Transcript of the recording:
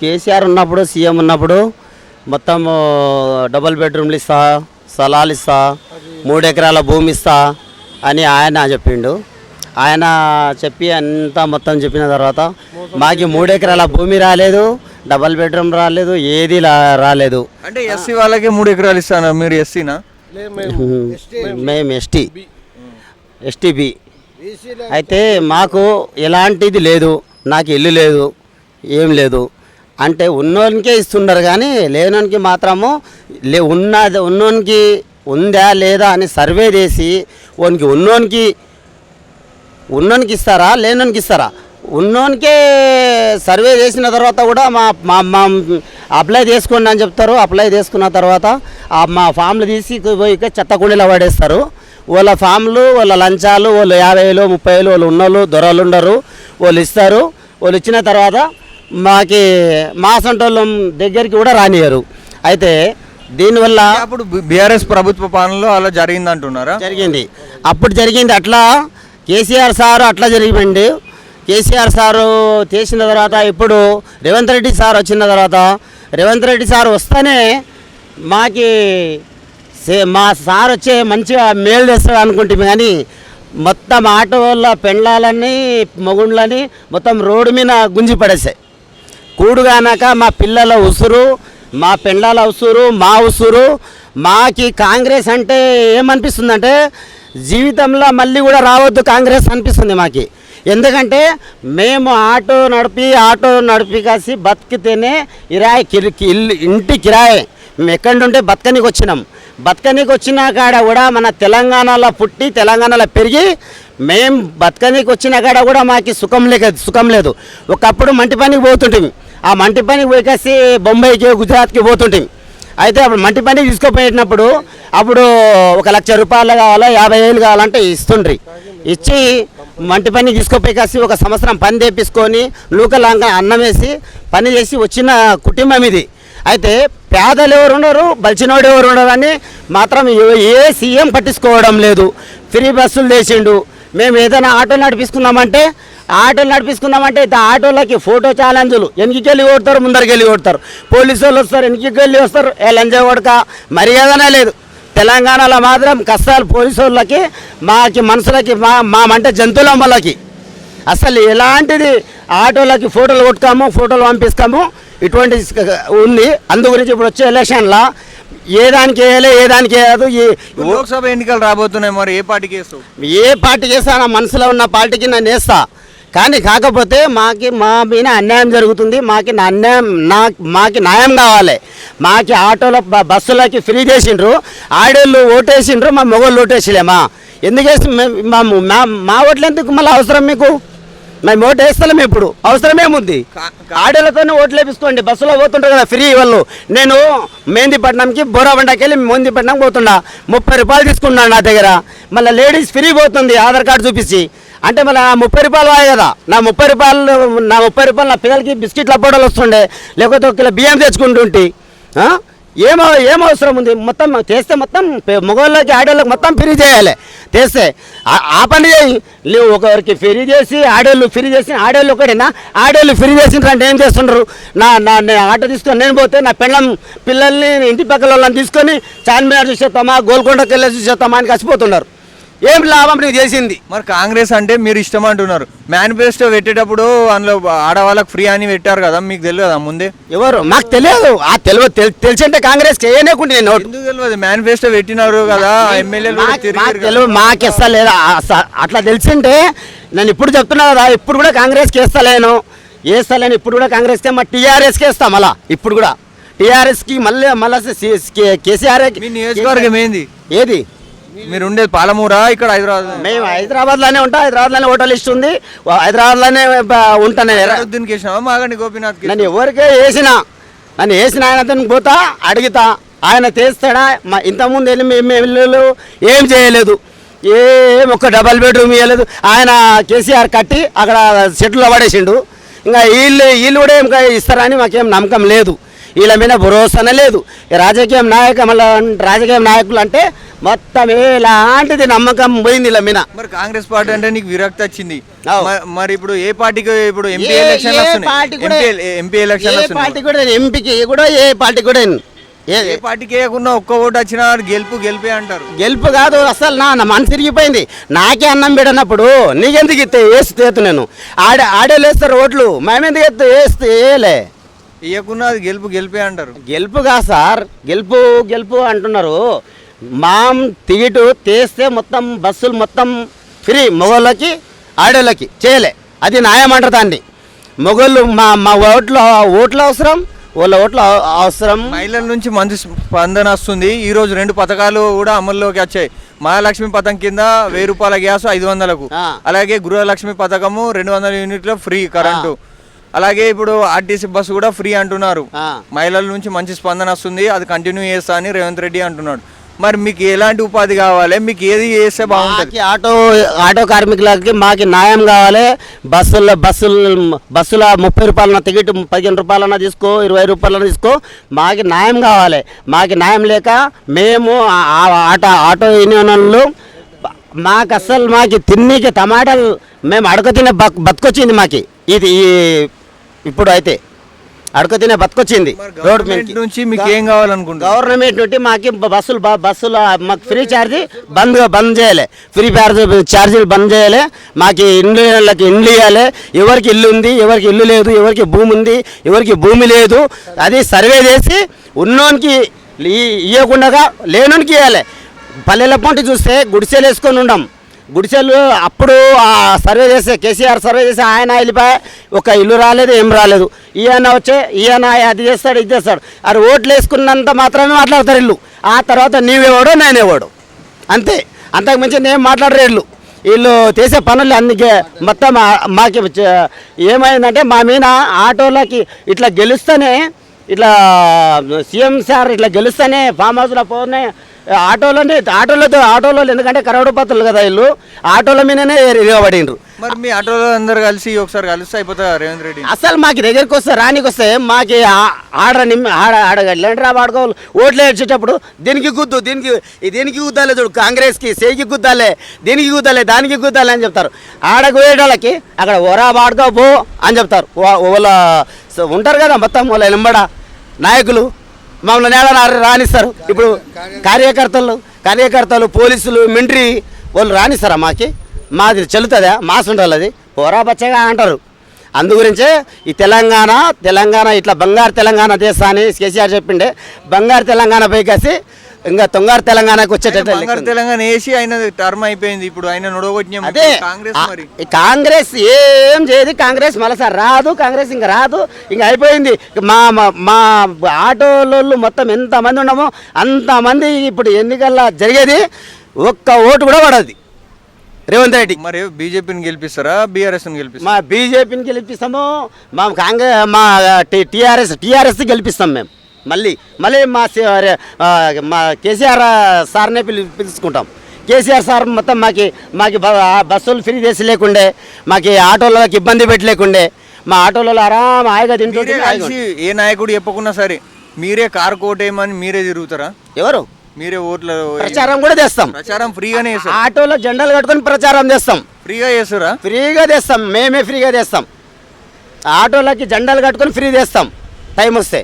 కేసీఆర్ ఉన్నప్పుడు సీఎం ఉన్నప్పుడు మొత్తం డబుల్ బెడ్రూమ్లు ఇస్తా, స్థలాలు ఇస్తా, 3 ఎకరాల భూమి ఇస్తా అని ఆయన చెప్పిండు. ఆయన చెప్పి అంతా మొత్తం చెప్పిన తర్వాత మాకు 3 ఎకరాల భూమి రాలేదు, డబుల్ బెడ్రూమ్ రాలేదు, ఏది రాలేదు. అంటే ఎస్సీ వాళ్ళకి 3 ఎకరాలు ఇస్తాను. మీరు ఎస్సీనా? మేము ఎస్టీబీ. అయితే మాకు ఎలాంటిది లేదు, నాకు ఇల్లు లేదు, ఏం లేదు. అంటే ఉన్నోనికే ఇస్తున్నారు కానీ లేనోనికి మాత్రము ఉన్నోనికి ఉందా లేదా అని సర్వే చేసి ఉన్నోనికి ఇస్తారా లేనోనికి ఇస్తారా? ఉన్నోనికే సర్వే చేసిన తర్వాత కూడా మా అప్లై చేసుకోండి అని చెప్తారు. అప్లై చేసుకున్న తర్వాత మా ఫామ్లు తీసి పోయి చెత్తకుండీలో పడేస్తారు. వాళ్ళ ఫామ్లు, వాళ్ళ లంచాలు, వాళ్ళు 50,000 30,000 వాళ్ళు ఉన్నోళ్ళు దొరలు ఉండరు, వాళ్ళు ఇస్తారు. వాళ్ళు ఇచ్చిన తర్వాత మాకి మా సొంటోళ్ళ దగ్గరికి కూడా రానియరు. అయితే దీనివల్ల అప్పుడు బీఆర్ఎస్ ప్రభుత్వ పాలనలో అలా జరిగింది అంటున్నారా? అప్పుడు జరిగింది అట్లా. కేసీఆర్ సారు అట్లా జరిగింది. కేసీఆర్ సారు చేసిన తర్వాత ఇప్పుడు రేవంత్ రెడ్డి సార్ వచ్చిన తర్వాత రేవంత్ రెడ్డి సార్ వస్తేనే మా సార్ వచ్చే మంచిగా మేలు చేస్తాడు అనుకుంటుంది. కానీ మొత్తం ఆటో వల్ల పెండ్లాలని మొగుండ్లని మొత్తం రోడ్డు మీద గుంజి పడేసాయి. కూడుగానాక మా పిల్లల ఉసురు, మా పెండ్లాల ఉసురు, మా ఉసురు. మాకి కాంగ్రెస్ అంటే ఏమనిపిస్తుందంటే జీవితంలో మళ్ళీ కూడా రావద్దు కాంగ్రెస్ అనిపిస్తుంది మాకి. ఎందుకంటే మేము ఆటో నడిపి కాసి బతికితేనే ఇంటి కిరాయి. మేము ఎక్కడి నుండి బతకనికి వచ్చినాం. బతకనికి వచ్చిన కాడ కూడా మన తెలంగాణలో పుట్టి తెలంగాణలో పెరిగి మేము బతకనికి వచ్చిన కాడ కూడా మాకు సుఖం లేదు. ఒకప్పుడు మంటి పనికి పోతుంటాం. ఆ మంటి పనికి పోయేసి బొంబాయికి గుజరాత్కి పోతుంటాం. అయితే అప్పుడు మంటి పనికి తీసుకుపోయినప్పుడు అప్పుడు 1,00,000 రూపాయలు కావాలా 50,000 కావాలంటే ఇస్తుండ్రి. ఇచ్చి మంటి పని తీసుకుపోయి ఒక సంవత్సరం పని తెప్పించుకొని నూకలాంగా అన్నం వేసి పని చేసి వచ్చిన కుటుంబం ఇది. అయితే పేదలు ఎవరు ఉండరు, బలిచినోడు ఎవరు ఉండరు అని మాత్రం ఏ సీఎం పట్టించుకోవడం లేదు. ఫ్రీ బస్సులు చేసిండు. మేము ఏదైనా ఆటోలు నడిపిస్తున్నామంటే ఆటోలకి ఫోటో ఛాలెంజ్లు వెనక్కి కొడతారు, ముందరికి కొడతారు. పోలీసు వాళ్ళు వస్తారు, వెనక్కి వస్తారు. లంజా కొడక మర్యాదనే లేదు. తెలంగాణలో మాత్రం కష్టాలు పోలీసు వాళ్ళకి, మాకి మనుషులకి, అంటే జంతువుల వాళ్ళకి అసలు ఎలాంటిది ఆటోలకి ఫోటోలు కొట్టుకాము, ఫోటోలు పంపిస్తాము, ఇటువంటి ఉంది. అందు గురించి ఇప్పుడు వచ్చే ఎలక్షన్లో ఏదానికి వేయదు. లోక్సభ ఎన్నికలు రాబోతున్నాయి. మరి ఏ పార్టీకి వేస్తావు? ఏ పార్టీకి వేస్తా? నా మనసులో ఉన్న పార్టీకి నేను వేస్తా. కానీ కాకపోతే మా మీద అన్యాయం జరుగుతుంది. మాకు న్యాయం కావాలి. మాకు ఆటోల బస్సులకి ఫ్రీ చేసిండ్రు, ఆడోళ్ళు ఓటేసిండ్రు, మా మొగోళ్ళు ఓటేసిలేమా? ఎందుకు వేసి మా ఓట్లు ఎందుకు మళ్ళీ అవసరం మీకు? మేము ఓటు వేస్తలేము. ఇప్పుడు అవసరమేముంది? ఆడోళ్ళతోనే ఓట్లు వేపించుకోండి. బస్సులో పోతుంటారు కదా ఫ్రీ వాళ్ళు. నేను మెహందీపట్నంకి బోరాబండకి వెళ్ళి మెహందీపట్నం పోతుండా, 30 రూపాయలు తీసుకున్నాను నా దగ్గర. మళ్ళీ లేడీస్ ఫ్రీ పోతుంది ఆధార్ కార్డు చూపించి. అంటే మళ్ళీ 30 రూపాయలు వాయి కదా. నా 30 రూపాయలు నా పిల్లలకి బిస్కెట్ల పొడలు వస్తుండే, లేకపోతే 1 కిలో బియ్యం తెచ్చుకుంటుంటే ఏం అవసరం ఉంది? మొత్తం చేస్తే మొత్తం మగవాళ్ళకి ఆడోళ్ళకి మొత్తం ఫ్రీ చేయాలి. చేస్తే ఆ పని చేయి. లేవు ఒకరికి ఫ్రీ చేసి ఆడోళ్ళు ఒకటేనా? ఆడోళ్ళు ఫ్రీ చేసిండ్రంటే ఏం చేస్తుండ్రు? నేను ఆటో తీసుకొని నేను పోతే నా పిల్లల్ని ఇంటి పక్కల వాళ్ళని తీసుకొని చార్మినార్ చూసేస్తామా, గోల్కొండకి వెళ్ళి చూసేస్తామా అని కసిపోతున్నారు. ఏం లాభం నీకు చేసింది? మరి కాంగ్రెస్ అంటే మీరు ఇష్టం అంటున్నారు. మేనిఫెస్టో పెట్టేటప్పుడు అందులో ఆడవాళ్ళకి ఫ్రీ అని పెట్టారు కదా, మీకు తెలియదు కదా ముందే? ఎవరు? మాకు తెలియదు. తెలిసింటే కాంగ్రెస్ చేయలేకుండా నేను ఎందుకు తెలియదు? మేనిఫెస్టో పెట్టినారు కదా, ఎమ్మెల్యేలు మాకు ఇస్తలేదు. అట్లా తెలిసింటే నేను ఇప్పుడు చెప్తున్నా కదా, ఇప్పుడు కూడా కాంగ్రెస్కి వేస్తలేను. ఇప్పుడు కూడా కాంగ్రెస్కి మా టీఆర్ఎస్కి వేస్తాం. మళ్ళా ఇప్పుడు కూడా టీఆర్ఎస్కి మళ్ళీ కేసీఆర్. మీ నియోజకవర్గం ఏంది? ఏది? మీరు ఉండేది పాలమూరా? ఇక్కడ హైదరాబాద్? మేము హైదరాబాద్లోనే ఉంటాం. హైదరాబాద్లోనే హోటల్ లిస్ట్ ఉంది. హైదరాబాద్లోనే ఉంటాను. మాగండి గోపీనాథ్ నన్ను ఎవరికే వేసిన ఆయన అతను పోతా అడుగుతా, ఆయన చేస్తాడా? ఇంతకుముందు వెళ్ళి మేము ఏం చేయలేదు. ఒక్క డబల్ బెడ్రూమ్ ఇవ్వలేదు. ఆయన కేసీఆర్ కట్టి అక్కడ సెట్లో పడేసిండు. ఇంకా వీళ్ళు కూడా ఏం ఇస్తారని మాకేం నమ్మకం లేదు. వీళ్ళ మీద భరోసానే లేదు. ఈ రాజకీయ నాయకులు అంటే మొత్తం ఎలాంటిది నమ్మకం పోయింది వీళ్ళ మీద. మరి కాంగ్రెస్ పార్టీ అంటే నీకు విరక్తి వచ్చింది. అవు. మరి ఇప్పుడు ఏ పార్టీకి ఇప్పుడు ఎంపీ ఏ ఎలక్షన్ పార్టీ కూడా ఎంపీ ఎలక్షన్ ఏ పార్టీ కూడా ఎంపీకి కూడా ఏ పార్టీ కూడా ఏ పార్టీకి వేయకుండా ఒక్క ఓటు వచ్చినా గెలిపే అంటారు. గెలుపు కాదు అసలు నా మనసు తిరిగిపోయింది. నాకే అన్నం పెట్టినప్పుడు నీకెందుకు వేస్తేతు నేను ఆడే లేస్తారు ఓట్లు మేమెందుకు వేయలే ఇవ్వకుండా అది గెలిపే అంటారు. గెలుపు కాదు సార్, గెలుపు అంటున్నారు. మా టికెట్ తీస్తే మొత్తం బస్సులు మొత్తం ఫ్రీ మొగోళ్ళకి ఆడోళ్ళకి చేయలే, అది న్యాయం అంటారు దాన్ని. మొగోళ్ళు మా ఓట్లు అవసరం, వాళ్ళ ఓట్లు అవసరం. మహిళల నుంచి మంచి స్పందన వస్తుంది. ఈ రోజు 2 పథకాలు కూడా అమల్లోకి వచ్చాయి. మహాలక్ష్మి పథకం కింద 1000 రూపాయల గ్యాస్ 500కు, అలాగే గృహలక్ష్మి పథకము 200 యూనిట్ల ఫ్రీ కరెంటు, అలాగే ఇప్పుడు ఆర్టీసీ బస్సు కూడా ఫ్రీ అంటున్నారు. మహిళల నుంచి మంచి స్పందన వస్తుంది, అది కంటిన్యూ చేస్తా అని రేవంత్ రెడ్డి అంటున్నాడు. మరి మీకు ఎలాంటి ఉపాధి కావాలి, మీకు ఏది చేస్తే బాగుంటుంది? ఆటో కార్మికులకి మాకు న్యాయం కావాలి. బస్సుల 30 రూపాయలన్న టికెట్ 15 రూపాయలన్నా తీసుకో, 20 రూపాయలన్నా తీసుకో, మాకు న్యాయం కావాలి. మాకు న్యాయం లేక మేము ఆటో యూనియన్లు మాకు అస్సలు మాకు తిన్నీకి టమాటాలు మేము అడక తినే బతుకొచ్చింది. మాకు ఇది ఇప్పుడు అయితే అడక తినే బతుకొచ్చింది. రోడ్ నుంచి మీకు ఏం కావాలనుకుంటున్నారు? గవర్నమెంట్ నుండి మాకు బస్సులు మాకు ఫ్రీ ఛార్జీ బంద్ చేయాలి, ఫ్రీ ఛార్జీలు బంద్ చేయాలి. మాకు ఇండ్లు ఇవ్వాలి. ఎవరికి ఇల్లు ఉంది, ఎవరికి ఇల్లు లేదు, ఎవరికి భూమి ఉంది, ఎవరికి భూమి లేదు, అది సర్వే చేసి ఉన్నోనికి ఇవ్వకుండా లేనోనికి ఇవ్వాలి. పల్లెల పొంటి చూస్తే గుడిసెలు వేసుకొని ఉండం. గుడిసెలు అప్పుడు సర్వే చేస్తే కేసీఆర్ సర్వే చేసి ఆయన వెళ్ళిపోయి ఒక ఇల్లు రాలేదు, ఏం రాలేదు. ఈయన అది చేస్తాడు, ఇది చేస్తాడు. అది ఓట్లు వేసుకున్నంత మాత్రమే మాట్లాడతారు ఇల్లు. ఆ తర్వాత నీవేవాడో నేనేవాడు అంతే, అంతకుమించి నేను మాట్లాడరు వీళ్ళు చేసే పనులు. అందుకే మొత్తం మాకు ఏమైందంటే మా మీద ఆటోలకి ఇట్లా గెలుస్తేనే, ఇట్లా సీఎం సార్ ఇట్లా గెలుస్తేనే ఫామ్ హౌస్లో పోనే ఆటోలో ఎందుకంటే కరోడుపతులు కదా వీళ్ళు, ఆటోల మీదనే ఎరగబడిండ్రు. మరి మీ ఆటోలో అందరు కలిసి ఒకసారి కలిస్తే అయిపోతారు రేవంత్ రెడ్డి. అసలు మాకు దగ్గరికి వస్తే రానికి వస్తే మాకు ఆడగలంటారా వాడుకోవాలి. ఓట్లు వేసేటప్పుడు దీనికి గుద్దాలే చూడు, కాంగ్రెస్కి సేకి గుద్దాలే, దీనికి గుద్దాలే, దానికి గుద్దాలే అని చెప్తారు. ఆడకు వేయడానికి అక్కడ ఓరా వాడుకో పో అని చెప్తారు. వాళ్ళ ఉంటారు కదా మొత్తం వాళ్ళ వెంబడ నాయకులు మమ్మల్ని నేల రానిస్తారు. ఇప్పుడు కార్యకర్తలు పోలీసులు మిలిటరీ వాళ్ళు రానిస్తారా? మాది చెల్లుతుందా? మాస్ ఉండాలి, అది పోరా బచ్చగా అంటారు. అందుగురించే ఈ తెలంగాణ ఇట్లా బంగారు తెలంగాణ దేశా అని కేసీఆర్ చెప్పిండే. బంగారు తెలంగాణ పైకేసి ఇంకా తొంగారు తెలంగాణకు వచ్చేటట్టు బంగారు తెలంగాణ వేసి ఆయన టర్మ్ అయిపోయింది. ఇప్పుడు ఆయన నొడగొట్టిన అదే కాంగ్రెస్ ఏం చేయదు. కాంగ్రెస్ మళ్ళీ రాదు, కాంగ్రెస్ ఇంకా రాదు, ఇంకా అయిపోయింది. మా ఆటోలు మొత్తం ఎంతమంది ఉన్నామో అంతమంది ఇప్పుడు ఎన్నికల్లో జరిగేది ఒక్క ఓటు కూడా పడదు రేవంత్ రెడ్డి. మరి బీజేపీని గెలిపిస్తారా, బీఆర్ఎస్ని గెలిపిస్తారా? మా బీజేపీని గెలిపిస్తాము, మా టీఆర్ఎస్ గెలిపిస్తాం మేము. మళ్ళీ మా కేసీఆర్ సార్నే పిలుచుకుంటాం. కేసీఆర్ సార్ మొత్తం మాకు బస్సులు ఫ్రీ చేసి లేకుండే, మాకు ఆటోలకి ఇబ్బంది పెట్టలేకుండే, మా ఆటోలలో ఆరాం హాయిగా తింటుంటే. ఏ నాయకుడు చెప్పకున్నా సరే మీరే కారు కోటేయమని మీరే తిరుగుతారా? ఎవరు? మీరే ఓట్ల ప్రచారం కూడా చేస్తాం. ప్రచారం ఫ్రీగానే చేస్తాం. ఆటోలో జెండాలు కట్టుకొని ప్రచారం చేస్తాం. ఫ్రీగా చేస్తారా? ఫ్రీగా చేస్తాం, మేమే ఫ్రీగా చేస్తాం. ఆటోలకి జెండాలు కట్టుకొని ఫ్రీ చేస్తాం టైం వస్తే.